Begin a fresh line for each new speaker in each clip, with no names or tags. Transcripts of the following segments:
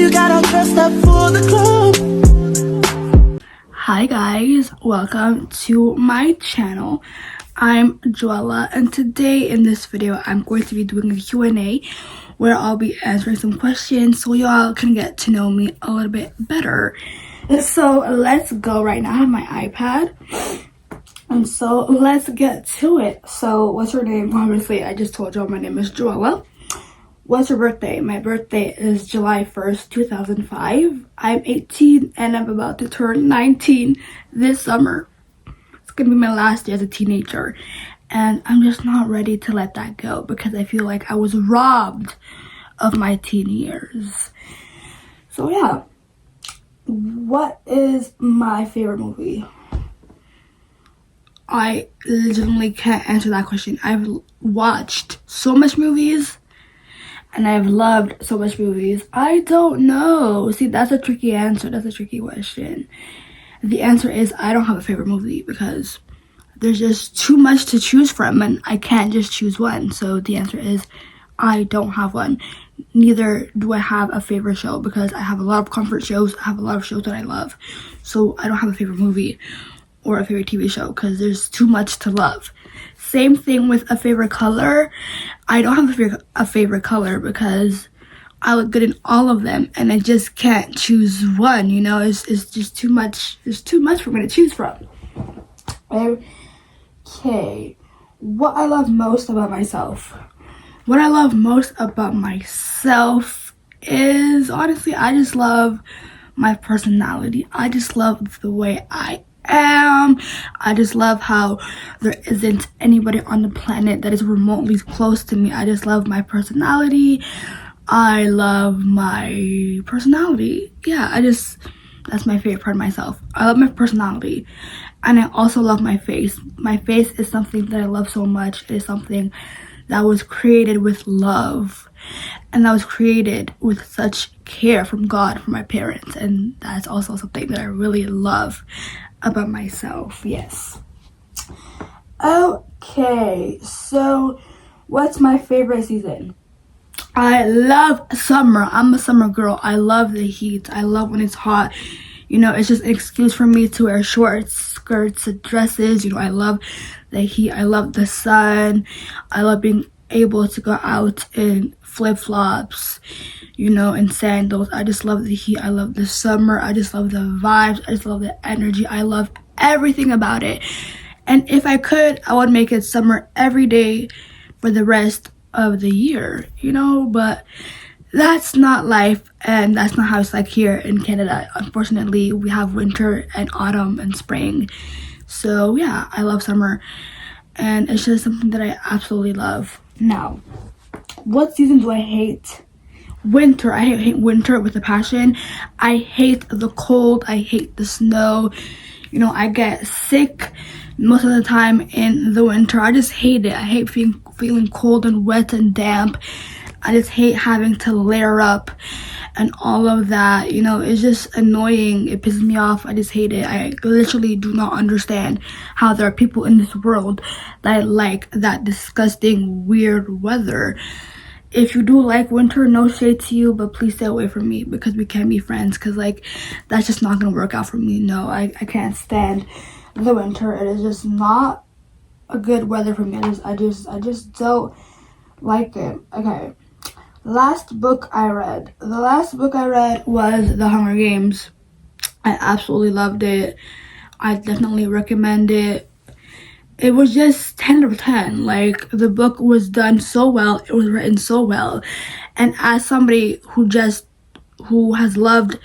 you got all dressed up for the club.
Hi guys, welcome to my channel. I'm Joella, and today in this video I'm going to be doing a Q&A where I'll be answering some questions so y'all can get to know me a little bit better. So let's go right now. I have my iPad, and so let's get to it. So what's your name? Obviously I just told y'all my name is Joella. What's your birthday? My birthday is July 1st, 2005. I'm 18 and I'm about to turn 19 this summer. It's gonna be my last year as a teenager. And I'm just not ready to let that go because I feel like I was robbed of my teen years. So yeah, what is my favorite movie? I legitimately can't answer that question. I've watched so much movies and I've loved so much movies. I don't know. See, that's a tricky answer. That's a tricky question. The answer is I don't have a favorite movie because there's just too much to choose from and I can't just choose one. So the answer is I don't have one. Neither do I have a favorite show because I have a lot of comfort shows. I have a lot of shows that I love. So I don't have a favorite movie or a favorite TV show because there's too much to love. Same thing with a favorite color. I don't have a favorite color because I look good in all of them and I just can't choose one, you know. It's just too much. There's too much for me to choose from. Okay, what I love most about myself. What I love most about myself is, honestly, I just love my personality. I just love the way I am. I just love how there isn't anybody on the planet that is remotely close to me. I just love my personality. I love my personality. Yeah, that's my favorite part of myself. I love my personality. And I also love my face. My face is something that I love so much. It is something that was created with love. And that was created with such care from God, from my parents. And that's also something that I really love about myself. Yes. Okay, so what's my favorite season? I love summer. I'm a summer girl. I love the heat. I love when it's hot. You know, it's just an excuse for me to wear shorts, skirts, and dresses. You know, I love the heat. I love the sun. I love being able to go out in flip-flops, you know, and sandals. I just love the heat. I love the summer. I just love the vibes. I just love the energy. I love everything about it. And if I could, I would make it summer every day for the rest of the year, you know, but that's not life and that's not how it's like here in Canada. Unfortunately, we have winter and autumn and spring. So yeah, I love summer and it's just something that I absolutely love. Now, what season do I hate? Winter. I hate winter with a passion. I hate the cold. I hate the snow. You know, I get sick most of the time in the winter. I just hate it. I hate feeling cold and wet and damp. I just hate having to layer up and all of that. You know, it's just annoying. It pisses me off. I just hate it. I literally do not understand how there are people in this world that like that disgusting, weird weather. If you do like winter, no shade to you, but please stay away from me because we can't be friends because, like, that's just not gonna work out for me. No, I can't stand the winter. It is just not a good weather for me. I just don't like it. Okay. Last book I read. The last book I read was The Hunger Games. I absolutely loved it. I definitely recommend it. It was just 10 out of 10. Like, the book was done so well. It was written so well. And as somebody who has loved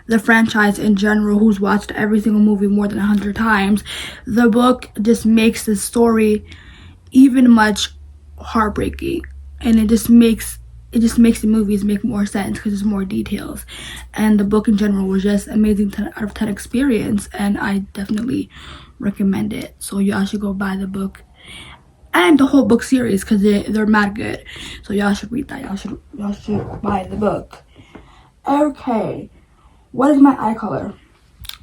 the franchise in general, who's watched every single movie more than 100 times, the book just makes the story even much heartbreaking. And it just makes the movies make more sense because there's more details. And the book in general was just amazing 10 out of 10 experience, and I definitely recommend it. So y'all should go buy the book and the whole book series because they're mad good. So y'all should read that. Y'all should buy the book. Okay, what is my eye color?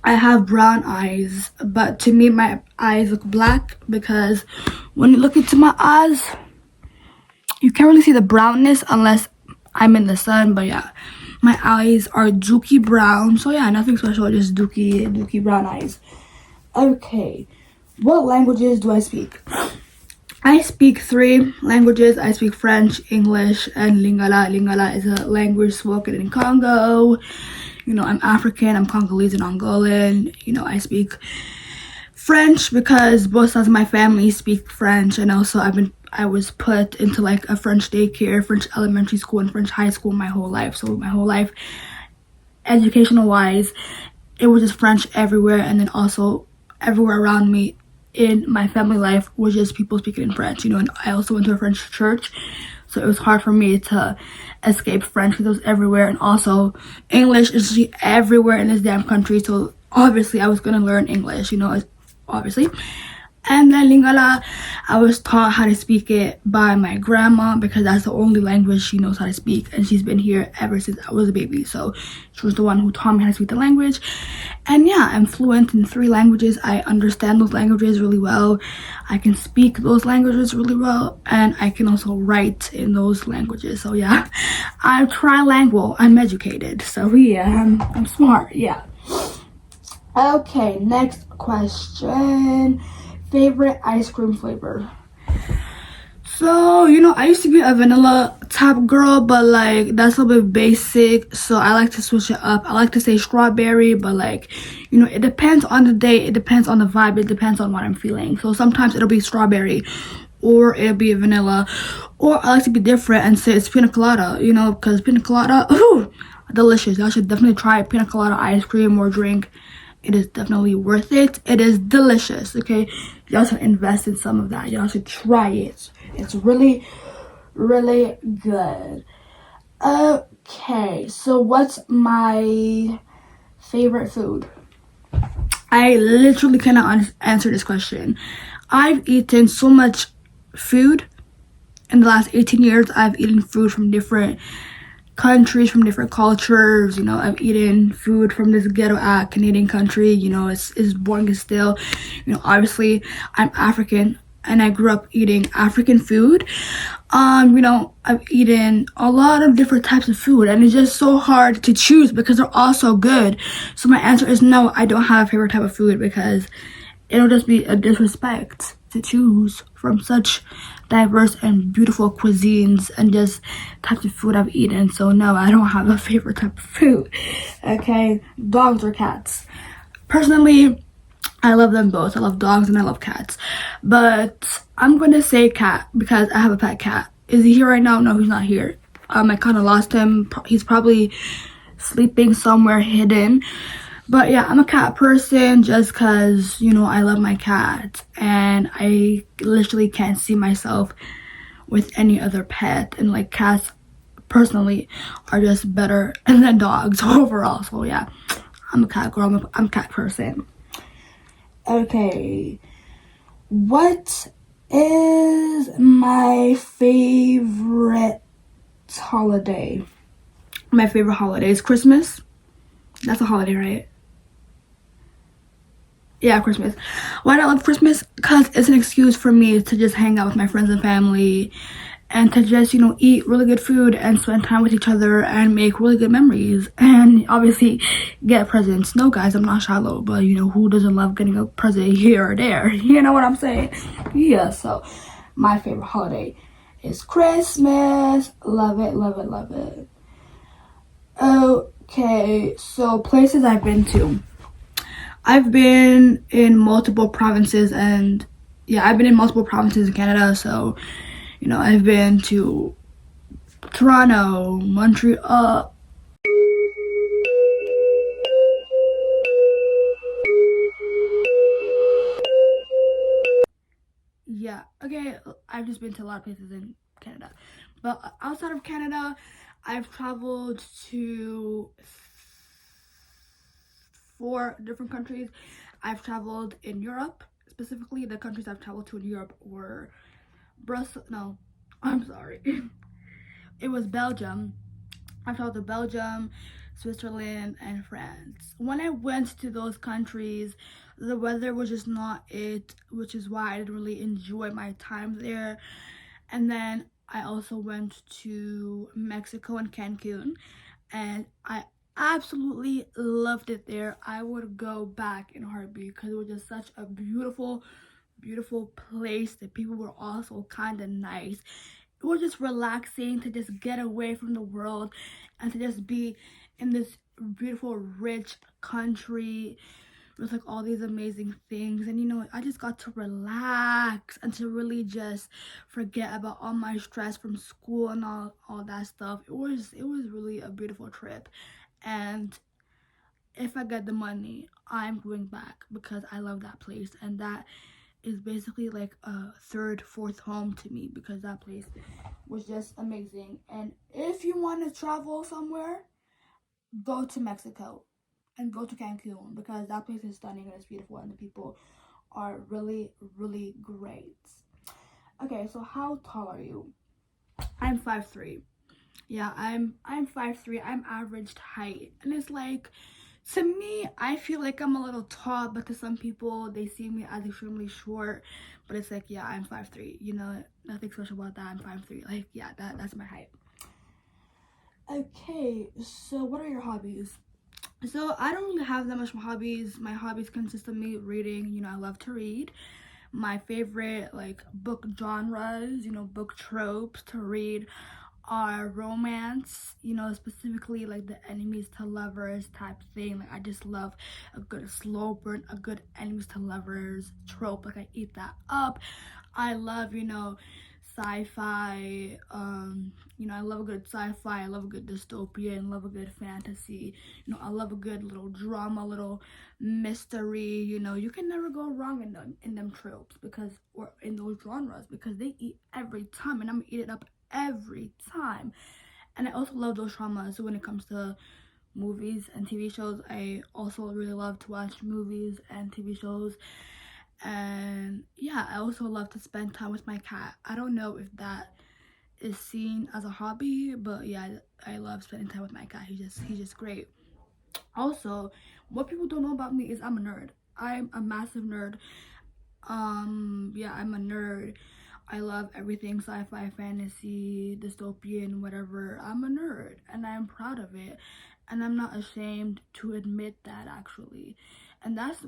I have brown eyes, but to me my eyes look black because when you look into my eyes, you can't really see the brownness unless I'm in the sun. But yeah, My eyes are dookie brown. So yeah, nothing special, just dookie brown eyes. Okay, what languages do I speak? I speak 3 languages. I speak French, English, and Lingala. Lingala is a language spoken in Congo. You know, I'm African, I'm Congolese and Angolan. You know, I speak French because both sides of my family speak French, and also I was put into like a French daycare, French elementary school, and French high school my whole life. So my whole life, educational wise, it was just French everywhere, and then also everywhere around me in my family life was just people speaking in French, you know. And I also went to a French church, so it was hard for me to escape French because it was everywhere. And also English is just everywhere in this damn country, so obviously I was gonna learn English, you know, obviously. And then Lingala, I was taught how to speak it by my grandma because that's the only language she knows how to speak, and she's been here ever since I was a baby. So she was the one who taught me how to speak the language. And yeah, I'm fluent in 3 languages. I understand those languages really well. I can speak those languages really well, and I can also write in those languages. So yeah, I'm trilingual. I'm educated. So yeah, I'm smart. Yeah. Okay, next question. Favorite ice cream flavor? So, you know, I used to be a vanilla type girl, but like that's a little bit basic, so I like to switch it up. I like to say strawberry, but like, you know, it depends on the day, it depends on the vibe, it depends on what I'm feeling. So sometimes it'll be strawberry, or it'll be vanilla, or I like to be different and say it's pina colada, you know, because pina colada, ooh, delicious. Y'all should definitely try pina colada ice cream or drink. It is definitely worth it. It is delicious, okay? Y'all should invest in some of that. Y'all should try it. It's really, really good. Okay, so what's my favorite food? I literally cannot answer this question. I've eaten so much food in the last 18 years. I've eaten food from different countries, from different cultures. You know, I've eaten food from this ghetto Canadian country. You know, it's boring as still. You know, obviously I'm African and I grew up eating African food. You know, I've eaten a lot of different types of food, and it's just so hard to choose because they're all so good. So my answer is no, I don't have a favorite type of food because it'll just be a disrespect to choose from such diverse and beautiful cuisines and just types of food I've eaten. So no, I don't have a favorite type of food. Okay, dogs or cats? Personally, I love them both. I love dogs and I love cats, but I'm gonna say cat because I have a pet cat. Is he here right now? No, he's not here. I kind of lost him. He's probably sleeping somewhere hidden. But yeah, I'm a cat person just because, you know, I love my cat and I literally can't see myself with any other pet. And like cats, personally, are just better than dogs overall. So yeah, I'm a cat girl. I'm a cat person. Okay, what is my favorite holiday? My favorite holiday is Christmas. That's a holiday, right? Yeah, Christmas. Why do I love Christmas? Because it's an excuse for me to just hang out with my friends and family and to just, you know, eat really good food and spend time with each other and make really good memories and obviously get presents. No, guys, I'm not shallow, but you know, who doesn't love getting a present here or there? You know what I'm saying? Yeah, so my favorite holiday is Christmas. Love it, love it, love it. Okay, so places I've been to. I've been in multiple provinces and yeah, I've been in multiple provinces in Canada. So, you know, I've been to Toronto, Montreal. Yeah, okay, I've just been to a lot of places in Canada. But outside of Canada, I've traveled to 4 different countries. I've traveled in Europe. Specifically, the countries I've traveled to in Europe were Brussels. No, I'm sorry. It was Belgium. I've traveled to Belgium, Switzerland, and France. When I went to those countries, the weather was just not it, which is why I didn't really enjoy my time there. And then I also went to Mexico and Cancun. and I absolutely loved it there. I would go back in a heartbeat because it was just such a beautiful place. The people were also kind of nice. It was just relaxing to just get away from the world and to just be in this beautiful, rich country with like all these amazing things. And I just got to relax and to really just forget about all my stress from school and all that stuff. It was really a beautiful trip. And if I get the money, I'm going back because I love that place, and that is basically like a third, fourth home to me because that place was just amazing. And if you want to travel somewhere, go to Mexico and go to Cancun because that place is stunning and it's beautiful and the people are really, really great. Okay, so how tall are you? I'm 5'3". Yeah, I'm 5'3". I'm averaged height. And it's like, to me, I feel like I'm a little tall, but to some people they see me as extremely short. But it's like, yeah, I'm 5'3". Nothing special about that. I'm 5'3". Like, yeah, that's my height. Okay, so what are your hobbies? So I don't really have that much hobbies. My hobbies consist of me reading. I love to read. My favorite like book genres, book tropes to read are romance, specifically like the enemies to lovers type thing. Like I just love a good slow burn, a good enemies to lovers trope. Like I eat that up. I love, sci-fi. I love a good sci-fi. I love a good dystopian. Love a good fantasy. I love a good little drama, little mystery. You can never go wrong in them tropes because or in those genres because they eat every time, and I'm gonna eat it up every time. And I also love those dramas when it comes to movies and TV shows. I also really love to watch movies and TV shows. And yeah, I also love to spend time with my cat. I don't know if that is seen as a hobby, but yeah, I love spending time with my cat. He's just great. Also, what people don't know about me is I'm a nerd. I'm a massive nerd. Yeah, I'm a nerd. I love everything sci-fi, fantasy, dystopian, whatever. I'm a nerd and I'm proud of it. And I'm not ashamed to admit that actually. And that's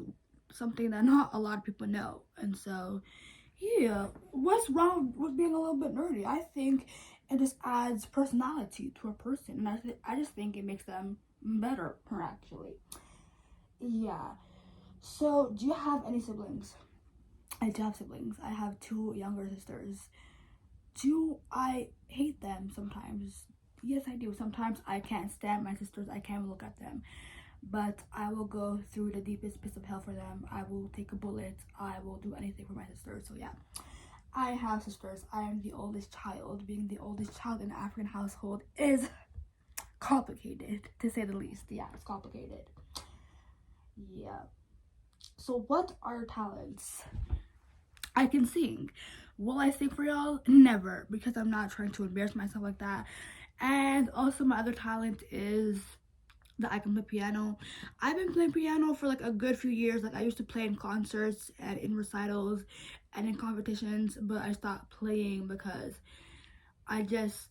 something that not a lot of people know. And so, yeah, what's wrong with being a little bit nerdy? I think it just adds personality to a person. And I just think it makes them better, actually. Yeah. So, do you have any siblings? I do have siblings. I have two younger sisters. Do I hate them sometimes? Yes, I do. Sometimes I can't stand my sisters. I can't look at them. But I will go through the deepest pits of hell for them. I will take a bullet. I will do anything for my sisters. So yeah, I have sisters. I am the oldest child. Being the oldest child in an African household is complicated, to say the least. Yeah, it's complicated. Yeah. So what are talents? I can sing. Will I sing for y'all? Never, because I'm not trying to embarrass myself like that. And also my other talent is that I can play piano. I've been playing piano for like a good few years. Like I used to play in concerts and in recitals and in competitions, but I stopped playing because I just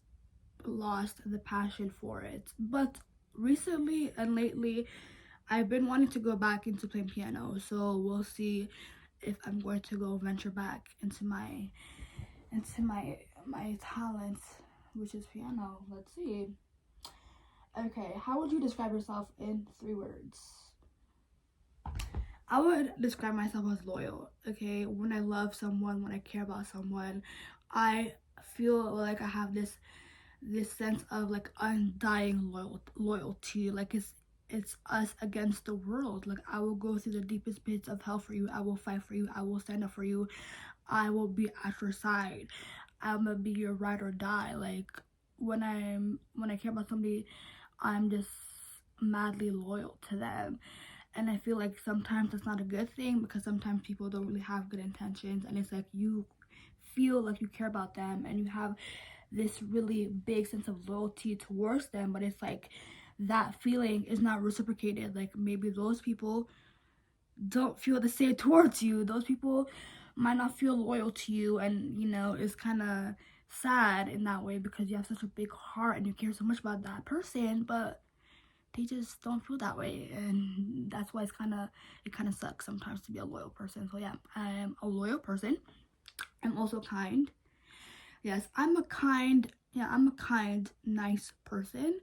lost the passion for it. But recently and lately, I've been wanting to go back into playing piano. So we'll see if I'm going to go venture back into my talent, which is piano. Let's see. Okay, how would you describe yourself in 3 words? I would describe myself as loyal. Okay, when I love someone, when I care about someone, I feel like I have this sense of like undying loyalty. Like it's us against the world. Like I will go through the deepest pits of hell for you. I will fight for you. I will stand up for you. I will be at your side. I'm gonna be your ride or die. Like when I care about somebody, I'm just madly loyal to them. And I feel like sometimes that's not a good thing because sometimes people don't really have good intentions, and it's like you feel like you care about them and you have this really big sense of loyalty towards them, but it's like that feeling is not reciprocated. Like maybe those people don't feel the same towards you. Those people might not feel loyal to you, and it's kind of sad in that way because you have such a big heart and you care so much about that person, but they just don't feel that way, and that's why it kind of sucks sometimes to be a loyal person. So yeah, I am a loyal person. I'm also kind. Yes, I'm a kind, nice person.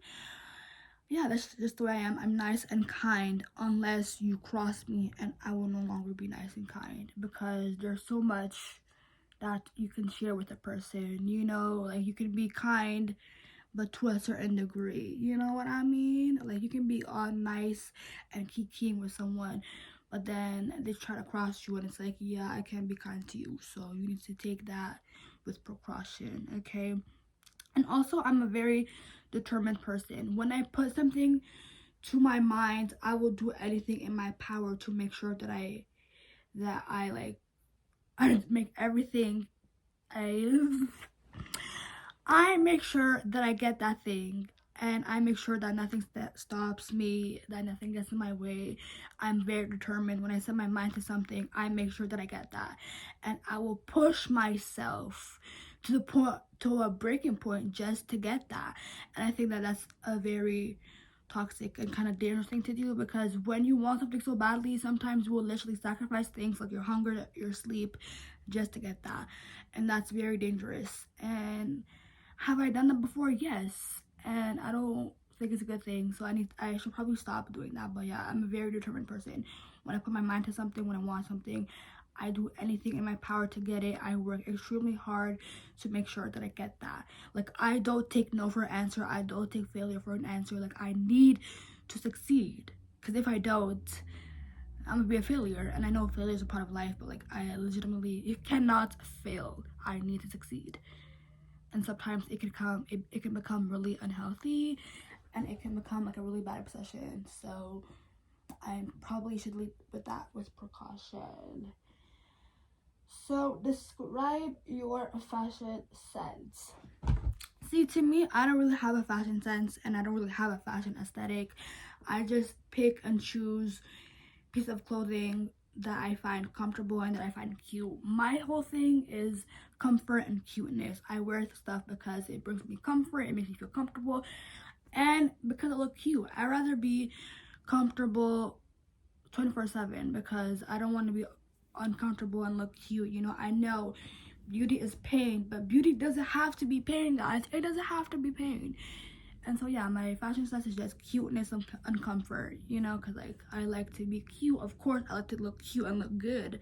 Yeah, that's just the way I am. I'm nice and kind unless you cross me, and I will no longer be nice and kind because there's so much that you can share with a person, you know, like you can be kind but to a certain degree, you know what I mean? Like you can be all nice and kikiing with someone, but then they try to cross you and it's like, yeah, I can't be kind to you, so you need to take that with precaution, okay? And also, I'm a very determined person. When I put something to my mind, I will do anything in my power to make sure that I make everything I make sure that I get that thing, and I make sure that nothing stops me, that nothing gets in my way. I'm very determined. When I set my mind to something, I make sure that I get that, and I will push myself to a breaking point just to get that. And I think that that's a very toxic and kind of dangerous thing to do, because when you want something so badly, sometimes you will literally sacrifice things like your hunger, your sleep, just to get that, and that's very dangerous. And have I done that before? Yes, and I don't think it's a good thing, so I should probably stop doing that. But yeah, I'm a very determined person. When I put my mind to something, when I want something, I do anything in my power to get it. I work extremely hard to make sure that I get that. Like, I don't take no for an answer. I don't take failure for an answer. Like, I need to succeed, because if I don't, I'm gonna be a failure. And I know failure is a part of life, but like, I legitimately, you cannot fail. I need to succeed. And sometimes it can become really unhealthy, and it can become like a really bad obsession. So I probably should lead with that with precaution. So describe your fashion sense. See, to me, I don't really have a fashion sense, and I don't really have a fashion aesthetic. I just pick and choose pieces of clothing that I find comfortable and that I find cute. My whole thing is comfort and cuteness. I wear stuff because it brings me comfort, it makes me feel comfortable, and because it looks cute. I'd rather be comfortable 24/7 because I don't want to be uncomfortable and look cute. You know, I know beauty is pain, but beauty doesn't have to be pain, guys. It doesn't have to be pain. And so yeah, my fashion sense is just cuteness and comfort, you know, because like, I like to be cute. Of course, I like to look cute and look good,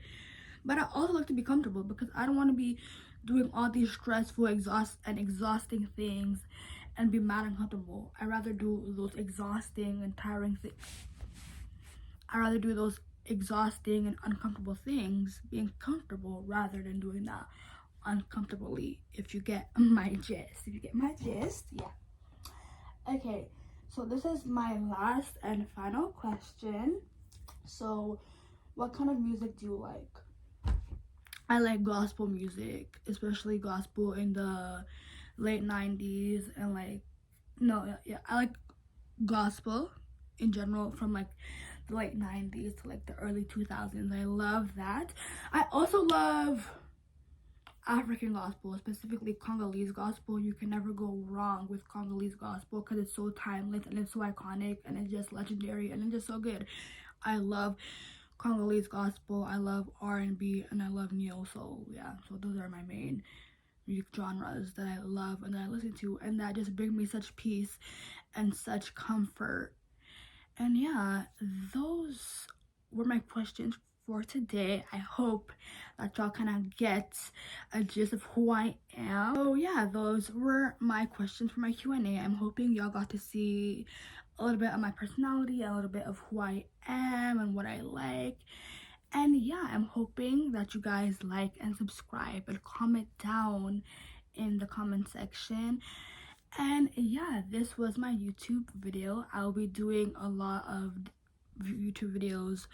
but I also like to be comfortable because I don't want to be doing all these stressful, exhausting things and be mad and comfortable. I'd rather do those exhausting and tiring things. I'd rather do those exhausting and uncomfortable things being comfortable rather than doing that uncomfortably, if you get my gist. Yeah. Okay, so this is my last and final question. So what kind of music do you like? I like gospel music, especially gospel in the late 90s and like, no, yeah, I like gospel in general from like the late 90s to like the early 2000s. I love that. I also love African gospel, specifically Congolese gospel. You can never go wrong with Congolese gospel because it's so timeless and it's so iconic and it's just legendary and it's just so good. I love Congolese gospel, I love R&B, and I love neo soul. Yeah, so those are my main music genres that I love and that I listen to, and that just bring me such peace and such comfort. And yeah, those were my questions for today. I hope that y'all kind of get a gist of who I am. So yeah, those were my questions for my Q&A. I'm hoping y'all got to see a little bit of my personality, a little bit of who I am and what I like. And yeah, I'm hoping that you guys like and subscribe and comment down in the comment section. And yeah, this was my YouTube video. I'll be doing a lot of YouTube videos,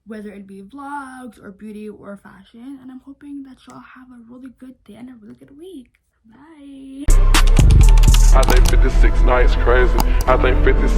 whether it be vlogs or beauty or fashion, and I'm hoping that y'all have a really good day and a really good week. Bye.
I think 56 nights crazy. I think 56